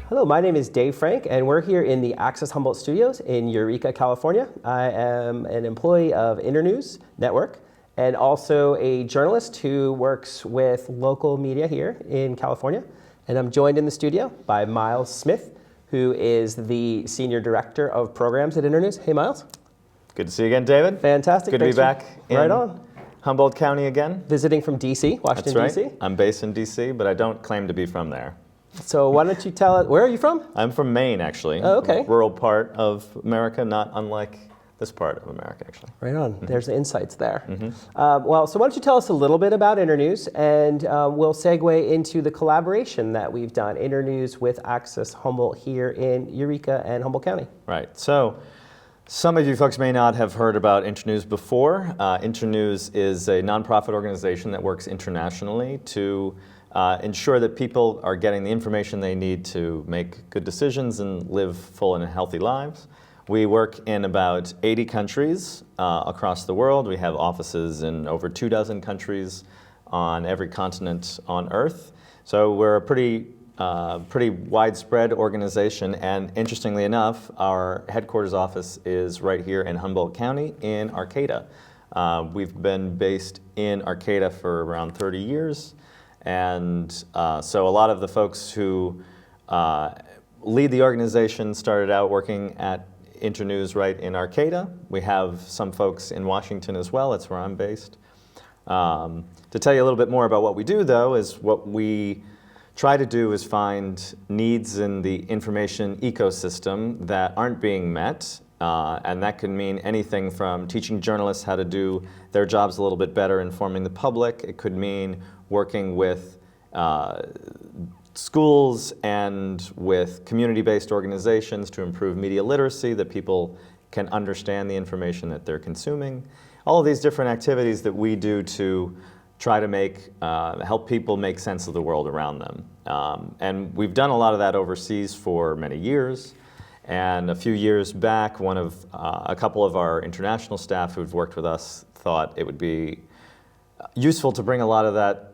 Hello, my name is Dave Frank, and we're here in the Access Humboldt studios in Eureka, California. I am an employee of Internews Network and also a journalist who works with local media here in California. And I'm joined in the studio by Myles Smith, who is the Senior Director of Programs at Internews. Hey, Myles. Good to see you again, David. Fantastic. Good to be back Right in on. Humboldt County again. Visiting from D.C., Washington, That's right. D.C. I'm based in D.C., but I don't claim to be from there. So why don't you tell us, where are you from? I'm from Maine, actually. Oh, okay. Rural part of America, not unlike this part of America, actually. Right on. Mm-hmm. There's the insights there. Mm-hmm. So why don't you tell us a little bit about Internews, and we'll segue into the collaboration that we've done, Internews with Access Humboldt here in Eureka and Humboldt County. Right. So some of you folks may not have heard about Internews before. Internews is a nonprofit organization that works internationally to ensure that people are getting the information they need to make good decisions and live full and healthy lives. We work in about 80 countries across the world. We have offices in over 24 countries on every continent on Earth. So we're a pretty widespread organization, and interestingly enough, our headquarters office is right here in Humboldt County in Arcata. We've been based in Arcata for around 30 years. And so a lot of the folks who lead the organization started out working at Internews right in Arcata. We have some folks in Washington as well. That's where I'm based. To tell you a little bit more about what we do, though, is what we try to do is find needs in the information ecosystem that aren't being met. And that can mean anything from teaching journalists how to do their jobs a little bit better, informing the public. It could mean working with schools and with community-based organizations to improve media literacy, that people can understand the information that they're consuming. All of these different activities that we do to try to help people make sense of the world around them. And we've done a lot of that overseas for many years. And a few years back, a couple of our international staff who've worked with us thought it would be useful to bring a lot of that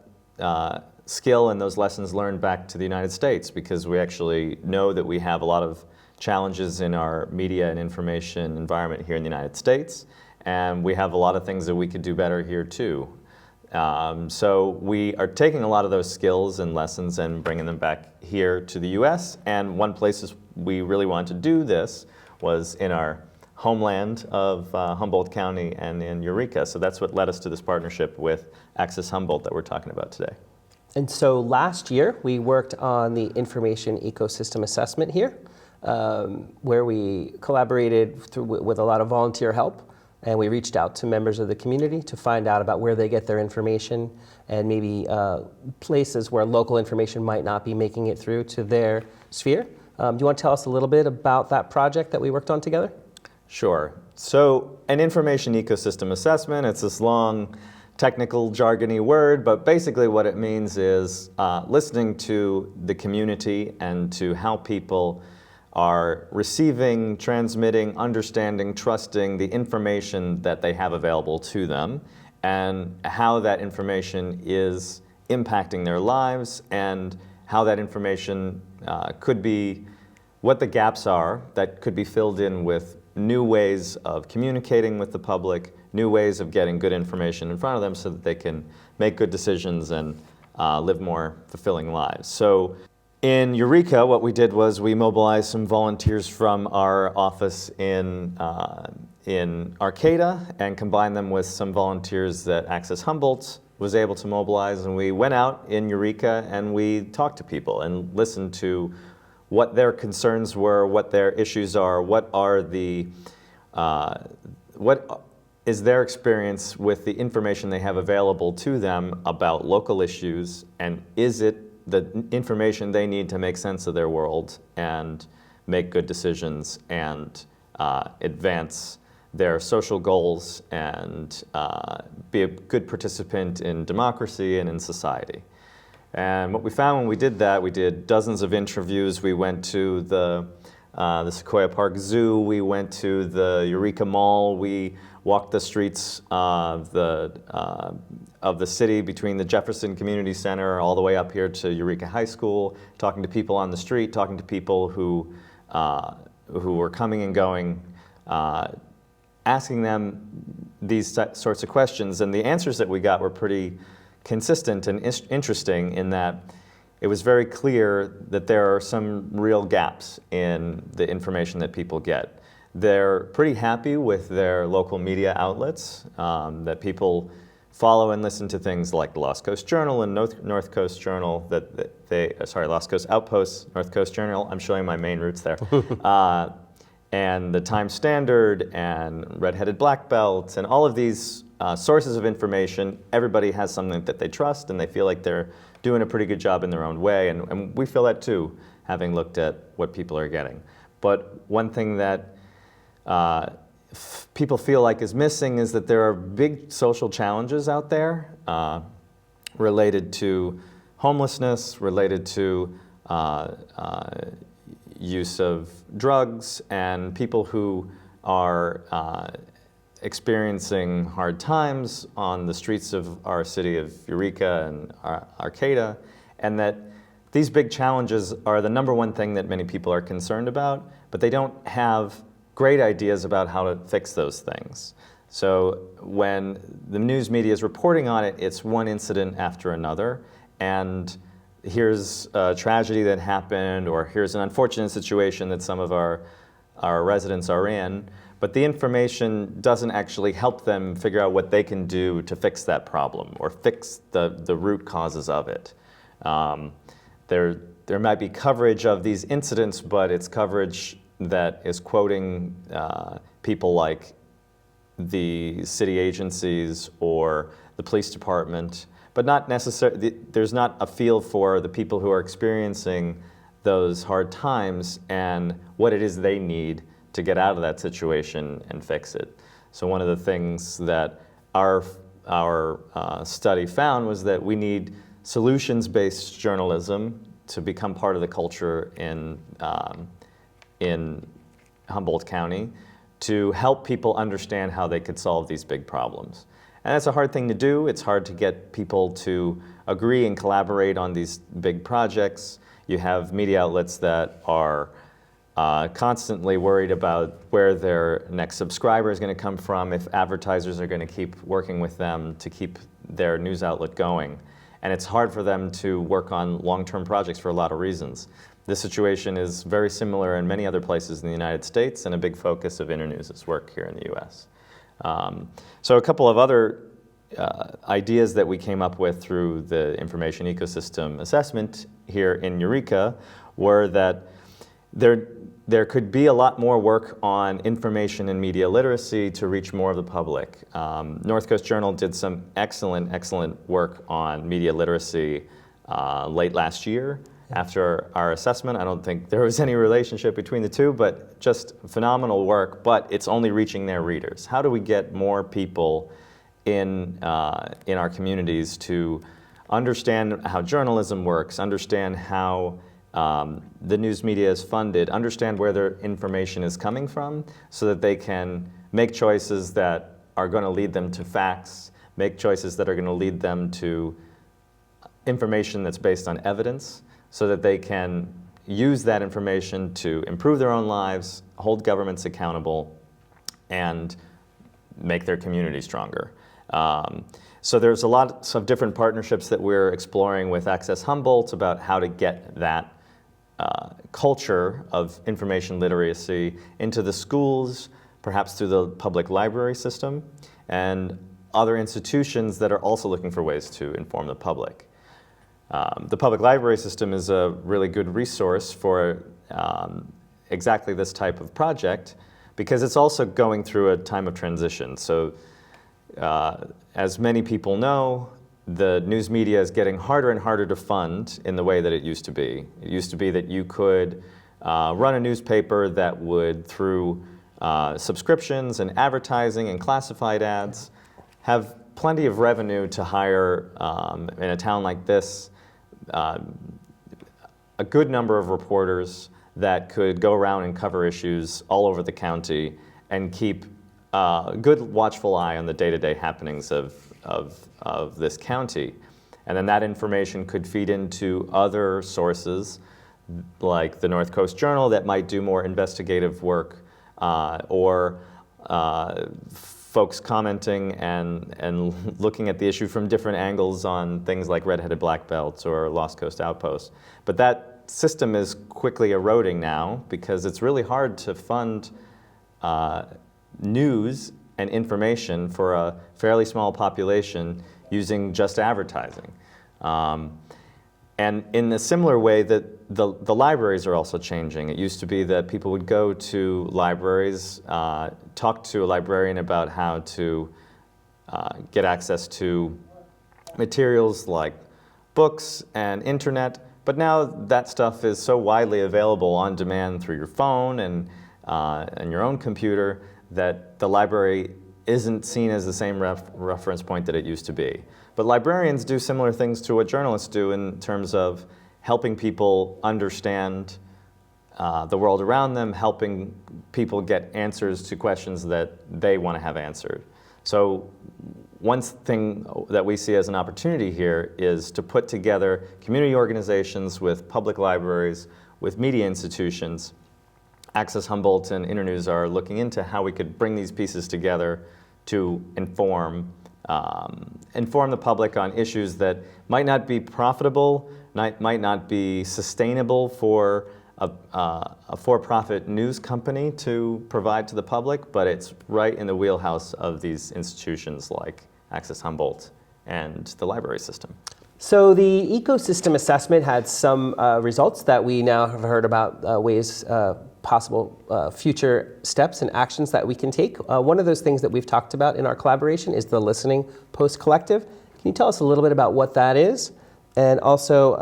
skill and those lessons learned back to the United States, because we actually know that we have a lot of challenges in our media and information environment here in the United States, and we have a lot of things that we could do better here too. So we are taking a lot of those skills and lessons and bringing them back here to the US, and one place we really wanted to do this was in our homeland of Humboldt County and in Eureka. So that's what led us to this partnership with Access Humboldt that we're talking about today. And so last year, we worked on the information ecosystem assessment here, where we collaborated with a lot of volunteer help, and we reached out to members of the community to find out about where they get their information and maybe places where local information might not be making it through to their sphere. Do you want to tell us a little bit about that project that we worked on together? Sure. So an information ecosystem assessment, it's this long, technical, jargony word, but basically what it means is listening to the community and to how people are receiving, transmitting, understanding, trusting the information that they have available to them, and how that information is impacting their lives, and how that information could be, what the gaps are that could be filled in with new ways of communicating with the public, new ways of getting good information in front of them so that they can make good decisions and live more fulfilling lives. So in Eureka, what we did was we mobilized some volunteers from our office in Arcata and combined them with some volunteers that Access Humboldt was able to mobilize, and we went out in Eureka and we talked to people and listened to what their concerns were, what their issues are, what is their experience with the information they have available to them about local issues, and is it the information they need to make sense of their world and make good decisions and advance their social goals and be a good participant in democracy and in society. And what we found when we did that, we did dozens of interviews. We went to the Sequoia Park Zoo. We went to the Eureka Mall. We walked the streets of the city between the Jefferson Community Center all the way up here to Eureka High School, talking to people on the street, talking to people who were coming and going, asking them these sorts of questions. And the answers that we got were pretty consistent and interesting in that it was very clear that there are some real gaps in the information that people get. They're pretty happy with their local media outlets, that people follow and listen to things like the Lost Coast Journal and North Coast Journal, Lost Coast Outpost, North Coast Journal, I'm showing my main roots there, and the Times Standard and Red-Headed Black Belt and all of these sources of information. Everybody has something that they trust and they feel like they're doing a pretty good job in their own way, and we feel that too, having looked at what people are getting. But one thing that people feel like is missing is that there are big social challenges out there related to homelessness, related to use of drugs, and people who are experiencing hard times on the streets of our city of Eureka and Arcata, and that these big challenges are the number one thing that many people are concerned about, but they don't have great ideas about how to fix those things. So when the news media is reporting on it, it's one incident after another, and here's a tragedy that happened, or here's an unfortunate situation that some of our residents are in, but the information doesn't actually help them figure out what they can do to fix that problem or fix the root causes of it. There might be coverage of these incidents, but it's coverage that is quoting people like the city agencies or the police department, but not necessarily, there's not a feel for the people who are experiencing those hard times and what it is they need to get out of that situation and fix it. So one of the things that our study found was that we need solutions-based journalism to become part of the culture in Humboldt County to help people understand how they could solve these big problems. And that's a hard thing to do. It's hard to get people to agree and collaborate on these big projects. You have media outlets that are constantly worried about where their next subscriber is going to come from, if advertisers are going to keep working with them to keep their news outlet going. And it's hard for them to work on long-term projects for a lot of reasons. This situation is very similar in many other places in the United States and a big focus of Internews' work here in the US. So a couple of other ideas that we came up with through the information ecosystem assessment here in Eureka were that there could be a lot more work on information and media literacy to reach more of the public. North Coast Journal did some excellent work on media literacy late last year. After our assessment, I don't think there was any relationship between the two, but just phenomenal work, but it's only reaching their readers. How do we get more people in our communities to understand how journalism works, understand how the news media is funded, understand where their information is coming from so that they can make choices that are going to lead them to facts, make choices that are going to lead them to information that's based on evidence, so that they can use that information to improve their own lives, hold governments accountable, and make their community stronger. So there's a lot of different partnerships that we're exploring with Access Humboldt about how to get that culture of information literacy into the schools, perhaps through the public library system, and other institutions that are also looking for ways to inform the public. The public library system is a really good resource for exactly this type of project because it's also going through a time of transition. So as many people know, the news media is getting harder and harder to fund in the way that it used to be. It used to be that you could run a newspaper that would, through subscriptions and advertising and classified ads, have plenty of revenue to hire, in a town like this, a good number of reporters that could go around and cover issues all over the county and keep good watchful eye on the day-to-day happenings of this county. And then that information could feed into other sources like the North Coast Journal that might do more investigative work, or folks commenting and looking at the issue from different angles on things like red-headed black belts or Lost Coast outposts. But that system is quickly eroding now because it's really hard to fund news and information for a fairly small population using just advertising. And in a similar way that the libraries are also changing. It used to be that people would go to libraries, talk to a librarian about how to get access to materials like books and internet, but now that stuff is so widely available on demand through your phone and your own computer that the library isn't seen as the same reference point that it used to be. But librarians do similar things to what journalists do in terms of helping people understand the world around them, helping people get answers to questions that they want to have answered. So one thing that we see as an opportunity here is to put together community organizations with public libraries, with media institutions. Access Humboldt and Internews are looking into how we could bring these pieces together to inform the public on issues that might not be profitable, might not be sustainable for a for-profit news company to provide to the public, but it's right in the wheelhouse of these institutions like Access Humboldt and the library system. So the ecosystem assessment had some results that we now have heard about possible future steps and actions that we can take. One of those things that we've talked about in our collaboration is the Listening Post Collective. Can you tell us a little bit about what that is, and also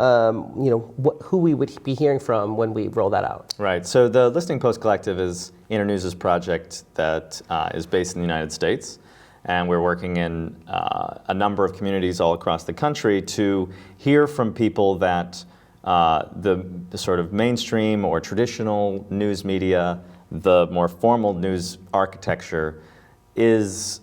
who we would be hearing from when we roll that out? Right. So the Listening Post Collective is Internews' project that is based in the United States. And we're working in a number of communities all across the country to hear from people that the sort of mainstream or traditional news media, the more formal news architecture is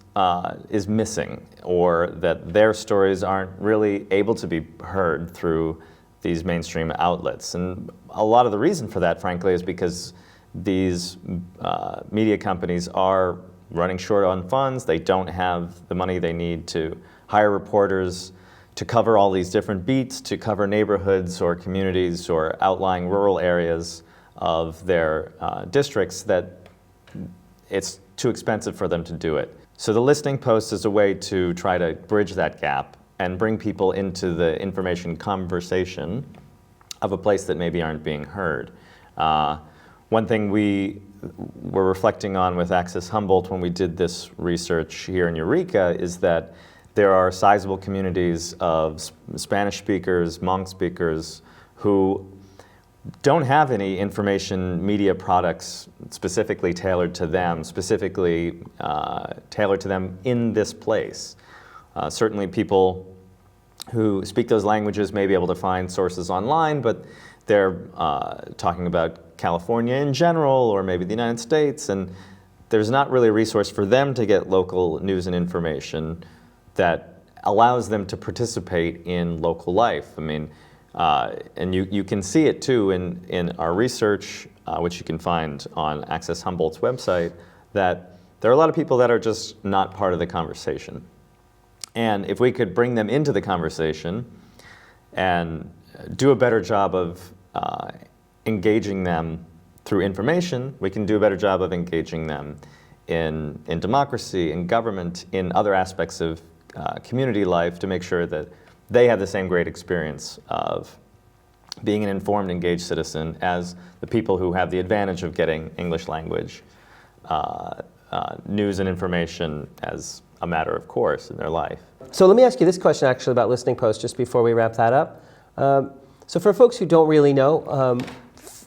missing, or that their stories aren't really able to be heard through these mainstream outlets. And a lot of the reason for that, frankly, is because these media companies are running short on funds. They don't have the money they need to hire reporters to cover all these different beats, to cover neighborhoods or communities or outlying rural areas of their districts, that it's too expensive for them to do it. So the Listening Post is a way to try to bridge that gap and bring people into the information conversation of a place that maybe aren't being heard. One thing we were reflecting on with Access Humboldt when we did this research here in Eureka is that there are sizable communities of Spanish speakers, Hmong speakers, who don't have any information media products specifically tailored to them, tailored to them in this place. Certainly people who speak those languages may be able to find sources online, but they're talking about California in general, or maybe the United States, and there's not really a resource for them to get local news and information that allows them to participate in local life. I mean, and you can see it too in our research, which you can find on Access Humboldt's website, that there are a lot of people that are just not part of the conversation. And if we could bring them into the conversation and do a better job of engaging them through information, we can do a better job of engaging them in democracy, in government, in other aspects of community life, to make sure that they have the same great experience of being an informed, engaged citizen as the people who have the advantage of getting English language news and information as a matter of course in their life. So let me ask you this question actually about Listening Post just before we wrap that up. So for folks who don't really know,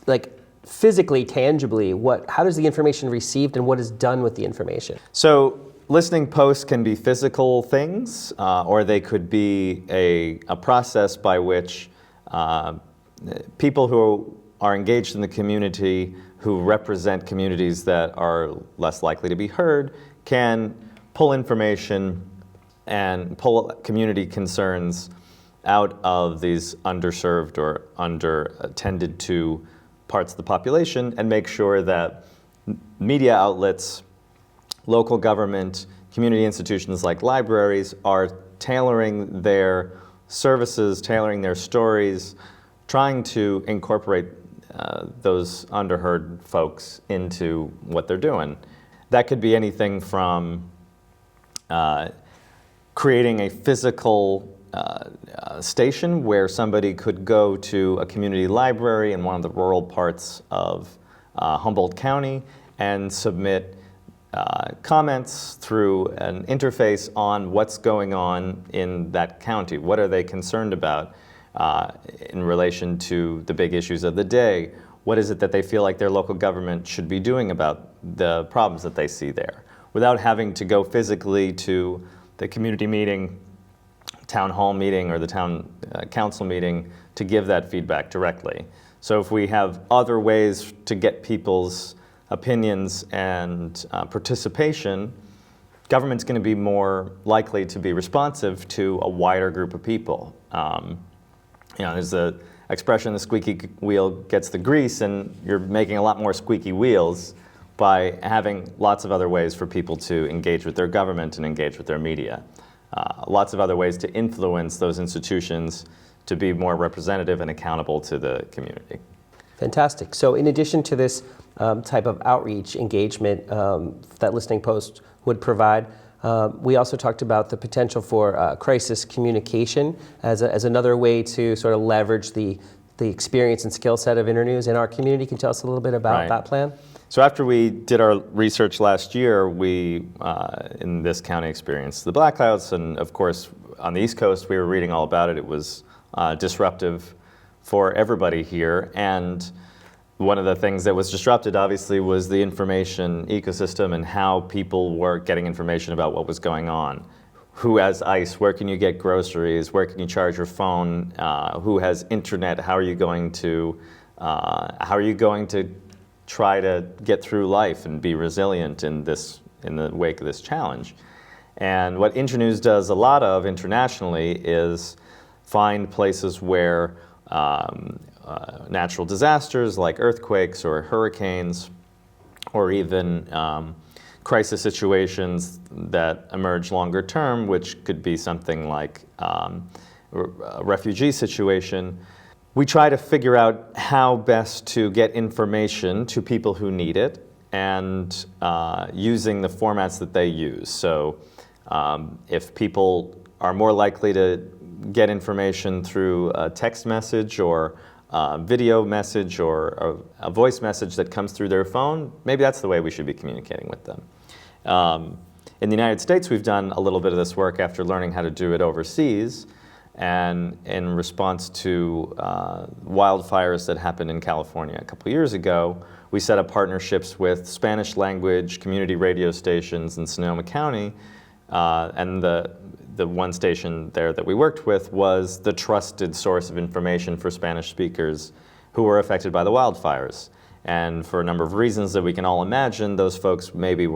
like physically, tangibly, how does the information received and what is done with the information? So listening posts can be physical things, or they could be a process by which people who are engaged in the community, who represent communities that are less likely to be heard, can pull information and pull community concerns out of these underserved or under-attended to parts of the population and make sure that media outlets, local government, community institutions like libraries are tailoring their services, tailoring their stories, trying to incorporate those underheard folks into what they're doing. That could be anything from creating a physical station where somebody could go to a community library in one of the rural parts of Humboldt County and submit comments through an interface on what's going on in that county. What are they concerned about in relation to the big issues of the day? What is it that they feel like their local government should be doing about the problems that they see there, without having to go physically to the community meeting, town hall meeting, or the town council meeting to give that feedback directly. So if we have other ways to get people's opinions and participation, government's going to be more likely to be responsive to a wider group of people. There's the expression, the squeaky wheel gets the grease, and you're making a lot more squeaky wheels by having lots of other ways for people to engage with their government and engage with their media. Lots of other ways to influence those institutions to be more representative and accountable to the community. Fantastic. So in addition to this type of outreach engagement that Listening Post would provide, we also talked about the potential for crisis communication as another way to sort of leverage the experience and skill set of Internews in our community. Can you tell us a little bit about that plan? So after we did our research last year, we, in this county, experienced the blackouts, and of course, on the East Coast, we were reading all about it. It was disruptive for everybody here, and one of the things that was disrupted, obviously, was the information ecosystem and how people were getting information about what was going on. Who has ice? Where can you get groceries? Where can you charge your phone? Who has internet? How are you going to try to get through life and be resilient in the wake of this challenge? And what Internews does a lot of internationally is find places where natural disasters like earthquakes or hurricanes, or even crisis situations that emerge longer term, which could be something like a refugee situation. We try to figure out how best to get information to people who need it, and using the formats that they use. So if people are more likely to get information through a text message or a video message or a voice message that comes through their phone, maybe that's the way we should be communicating with them. In the United States, we've done a little bit of this work after learning how to do it overseas. And in response to wildfires that happened in California a couple years ago, we set up partnerships with Spanish language community radio stations in Sonoma County. And the one station there that we worked with was the trusted source of information for Spanish speakers who were affected by the wildfires. And for a number of reasons that we can all imagine, those folks maybe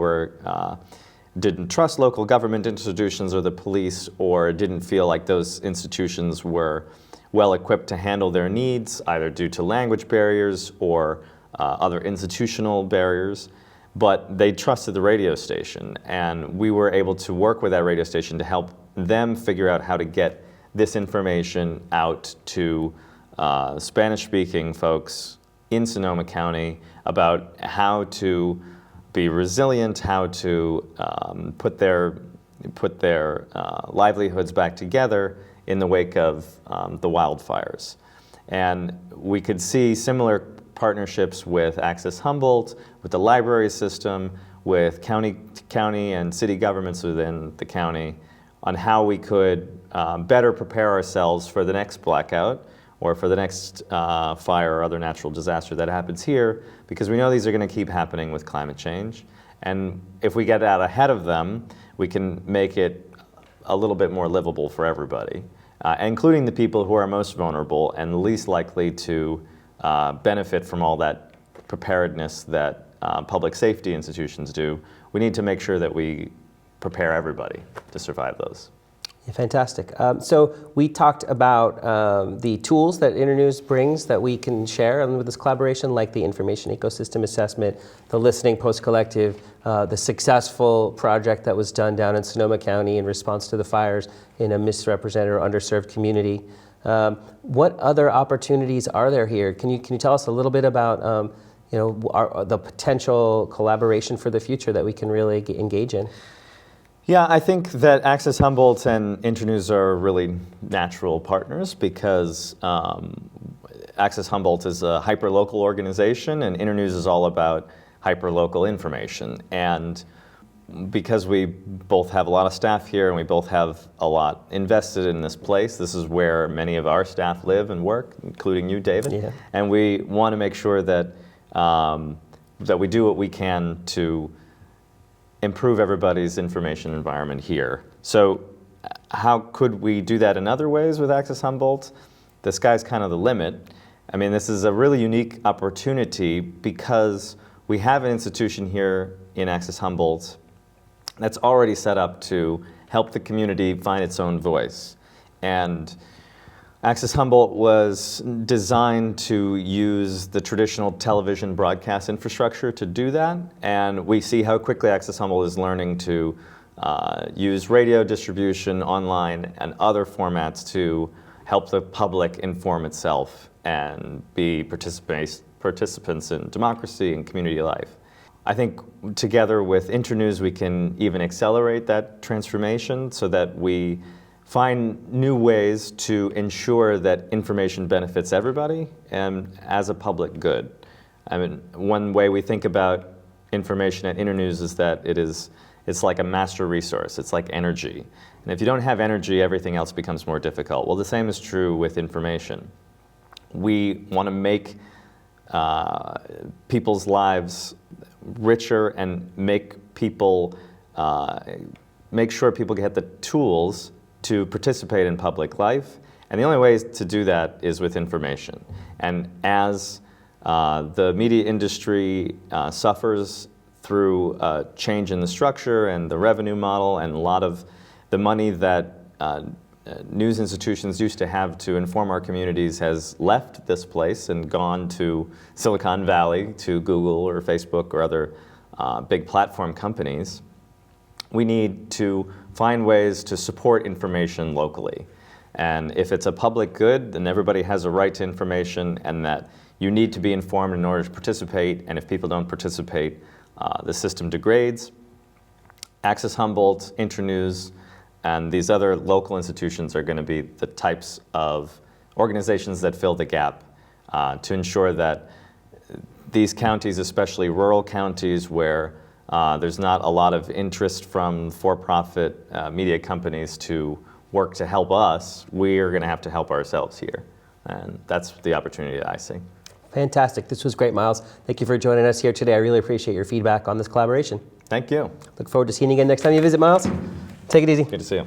didn't trust local government institutions or the police, or didn't feel like those institutions were well equipped to handle their needs, either due to language barriers or other institutional barriers. But they trusted the radio station, and we were able to work with that radio station to help them figure out how to get this information out to Spanish-speaking folks in Sonoma County about how to be resilient, how to put their livelihoods back together in the wake of the wildfires. And we could see similar partnerships with Access Humboldt, with the library system, with county and city governments within the county, on how we could better prepare ourselves for the next blackout or for the next fire or other natural disaster that happens here, because we know these are going to keep happening with climate change. And if we get out ahead of them, we can make it a little bit more livable for everybody, including the people who are most vulnerable and least likely to benefit from all that preparedness that public safety institutions do, we need to make sure that we prepare everybody to survive those. Yeah, fantastic. So we talked about the tools that Internews brings that we can share with this collaboration, like the information ecosystem assessment, the listening post collective, the successful project that was done down in Sonoma County in response to the fires in a misrepresented or underserved community. What other opportunities are there here? Can you tell us a little bit about the potential collaboration for the future that we can really engage in? Yeah, I think that Access Humboldt and Internews are really natural partners because Access Humboldt is a hyperlocal organization and Internews is all about hyperlocal information. And because we both have a lot of staff here and we both have a lot invested in this place, this is where many of our staff live and work, including you, David. Yeah. And we want to make sure that, that we do what we can to improve everybody's information environment here. So how could we do that in other ways with Access Humboldt? The sky's kind of the limit. I mean, this is a really unique opportunity because we have an institution here in Access Humboldt that's already set up to help the community find its own voice. And Access Humboldt was designed to use the traditional television broadcast infrastructure to do that, and we see how quickly Access Humboldt is learning to use radio distribution, online, and other formats to help the public inform itself and be participants in democracy and community life. I think together with Internews we can even accelerate that transformation so that we find new ways to ensure that information benefits everybody and as a public good. I mean, one way we think about information at Internews is that it's like a master resource. It's like energy. And if you don't have energy, everything else becomes more difficult. Well, the same is true with information. We want to make people's lives richer and make sure people get the tools to participate in public life. And the only way to do that is with information. And as the media industry suffers through a change in the structure and the revenue model and a lot of the money that news institutions used to have to inform our communities has left this place and gone to Silicon Valley, to Google or Facebook or other big platform companies, we need to find ways to support information locally. And if it's a public good, then everybody has a right to information and that you need to be informed in order to participate, and if people don't participate, the system degrades. Access Humboldt, Internews, and these other local institutions are going to be the types of organizations that fill the gap to ensure that these counties, especially rural counties where there's not a lot of interest from for-profit media companies to work to help us, we are going to have to help ourselves here. And that's the opportunity that I see. Fantastic. This was great, Myles. Thank you for joining us here today. I really appreciate your feedback on this collaboration. Thank you. Look forward to seeing you again next time you visit, Myles. Take it easy. Good to see you.